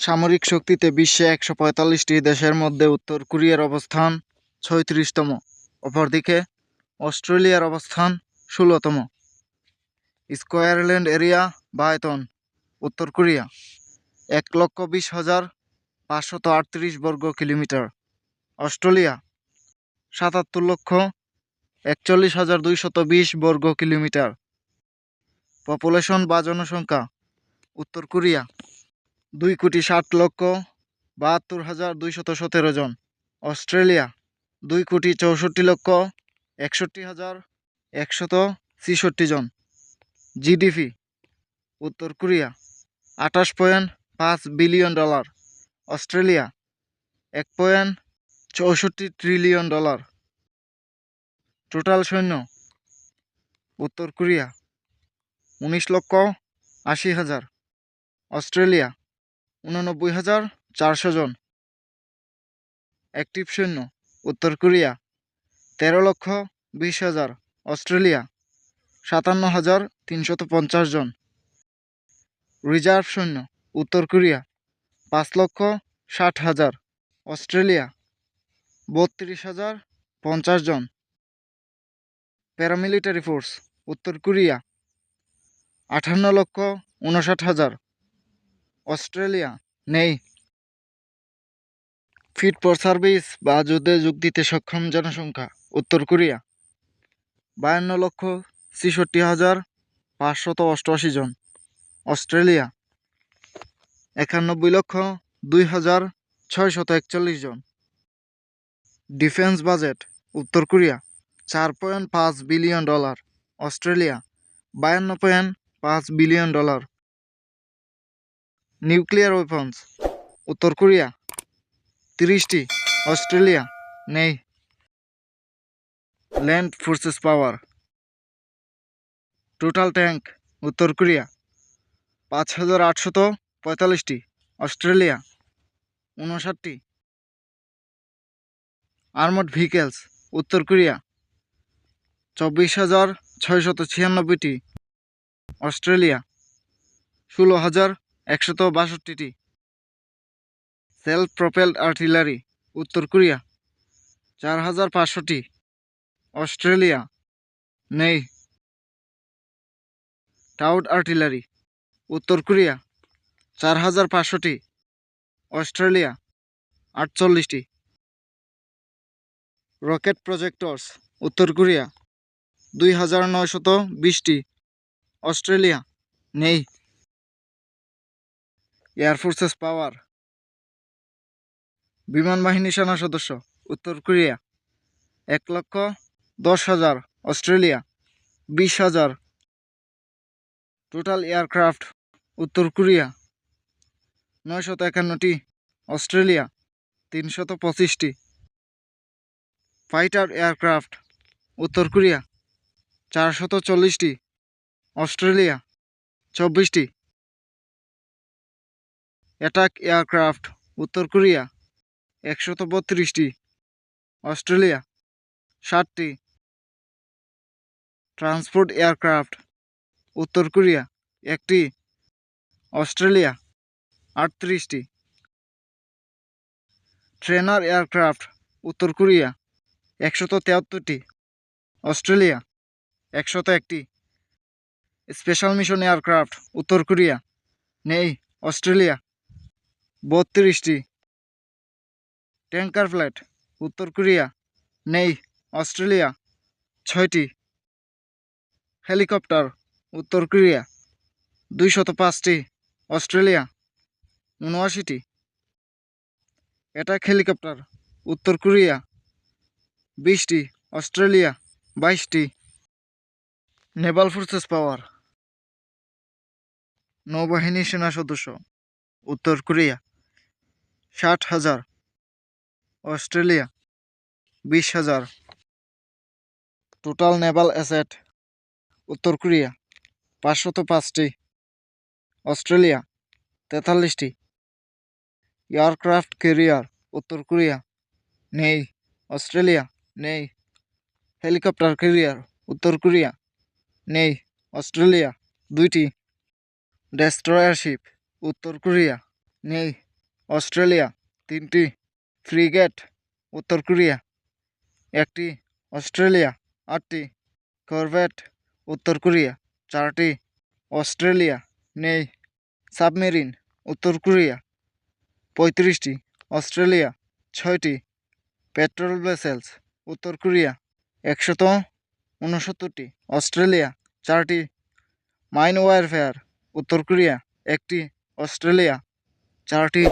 সামরিক শক্তিতে বিশ্বে ১৪৫টি দেশের মধ্যে উত্তর কোরিয়ার অবস্থান ৩৬তম। অপরদিকে অস্ট্রেলিয়ার অবস্থান ১৬তম। স্কয়ার ল্যান্ড এরিয়া বা আয়তন উত্তর কোরিয়া ১,২০,৫৩৮ বর্গ কিলোমিটার। অস্ট্রেলিয়া ৭৭,৪১,২২০ বর্গ কিলোমিটার। পপুলেশন বা জনসংখ্যা উত্তর কোরিয়া ২,৬০,৭২,২১৭ জন। অস্ট্রেলিয়া ২,৬৪,৬১,১৬৩ জন। জিডিপি উত্তর Korea $২৮.৫ billion. Australia $১.৬৪ trillion. Total সৈন্য উত্তর কোরিয়া ১৯,৮০,০০০। অস্ট্রেলিয়া ৮৯,৪০০ জন। অ্যাক্টিভ সৈন্য উত্তর কোরিয়া ১৩,২০,০০০। অস্ট্রেলিয়া ৫৭,৩৫০ জন। রিজার্ভ সৈন্য উত্তর কোরিয়া ৫,৬০,০০০। অস্ট্রেলিয়া ৩২,০৫০ জন। প্যারামিলিটারি ফোর্স উত্তর কোরিয়া ৫৮,৫৯,০০০। অস্ট্রেলিয়া নেই। ফিট ফর সার্ভিস বা যুদ্ধে যোগ দিতে সক্ষম জনসংখ্যা উত্তর কোরিয়া ৫২,৬৬,৫৮৮ জন। অস্ট্রেলিয়া ৯১,০২,৬৪১ জন। ডিফেন্স বাজেট উত্তর কোরিয়া $৪.৫ বিলিয়ন। অস্ট্রেলিয়া $৫২.৫ বিলিয়ন। নিউক্লিয়ার ওয়েপন্স উত্তর কোরিয়া ৩০টি। অস্ট্রেলিয়া নেই। Land forces power total tank উত্তর কোরিয়া ৫,৮৪৫টি। অস্ট্রেলিয়া ৫৯টি। আর্মড ভেহিকেলস উত্তর কোরিয়া ২৪,৬৯৬টি। অস্ট্রেলিয়া ১৬,১৬২টি। সেলফ প্রপেলড আর্টিলারি উত্তর কোরিয়া ৪,৫০০টি। অস্ট্রেলিয়া নেই। টাউড আর্টিলারি উত্তর কোরিয়া ৪,৫০০টি। অস্ট্রেলিয়া ৪৮টি। রকেট প্রজেক্টরস উত্তর কোরিয়া ২,৯২০টি। অস্ট্রেলিয়া নেই। এয়ারফোর্সেস পাওয়ার বিমান বাহিনী সেনা সদস্য উত্তর কোরিয়া ১,১০,০০০। অস্ট্রেলিয়া ২০,০০০। টোটাল এয়ারক্রাফট উত্তর কোরিয়া ৯৫১টি। অস্ট্রেলিয়া ৩২৫টি। ফাইটার এয়ারক্রাফট উত্তর কোরিয়া ৪৪০টি। অস্ট্রেলিয়া ২৪টি। অ্যাটাক এয়ারক্রাফট উত্তর কোরিয়া ১৩২টি। অস্ট্রেলিয়া ৬০টি। ট্রান্সপোর্ট এয়ারক্রাফট উত্তর কোরিয়া ১টি। অস্ট্রেলিয়া ৩৮টি। ট্রেনার এয়ারক্রাফট উত্তর কোরিয়া ১৭৩টি। অস্ট্রেলিয়া ১০১টি। স্পেশাল মিশন এয়ারক্রাফট উত্তর কোরিয়া নেই। অস্ট্রেলিয়া ৩২টি। ট্যাঙ্কার ফ্লাইট উত্তর কোরিয়া নেই। অস্ট্রেলিয়া ৬টি। হেলিকপ্টার উত্তর কোরিয়া ২০৫টি। অস্ট্রেলিয়া ৭৯টি। অ্যাটাক হেলিকপ্টার উত্তর কোরিয়া ২০টি। অস্ট্রেলিয়া ২২টি। নেভাল ফোর্সেস পাওয়ার নৌবাহিনী সেনা সদস্য উত্তর কোরিয়া ৬০,০০০। অস্ট্রেলিয়া ২০,০০০। টোটাল নেভাল অ্যাসেট উত্তর কোরিয়া ৫০৫টি। অস্ট্রেলিয়া ৪৩টি। এয়ারক্রাফট ক্যারিয়ার উত্তর কোরিয়া নেই। অস্ট্রেলিয়া নেই। হেলিকপ্টার ক্যারিয়ার উত্তর কোরিয়া নেই। অস্ট্রেলিয়া ২টি। ডেস্ট্রয়ার শিপ উত্তর কোরিয়া নেই। অস্ট্রেলিয়া 3টি ফ্রিগেট, উত্তর কোরিয়া 1টি, অস্ট্রেলিয়া 8টি করভেট, উত্তর কোরিয়া 4টি, অস্ট্রেলিয়া নেই সাবমেরিন, উত্তর কোরিয়া 35টি, অস্ট্রেলিয়া 6টি পেট্রোল ভেসেলস, উত্তর কোরিয়া 169টি, অস্ট্রেলিয়া 4টি মাইন ওয়ারফেয়ার, উত্তর কোরিয়া 1টি, অস্ট্রেলিয়া 4টি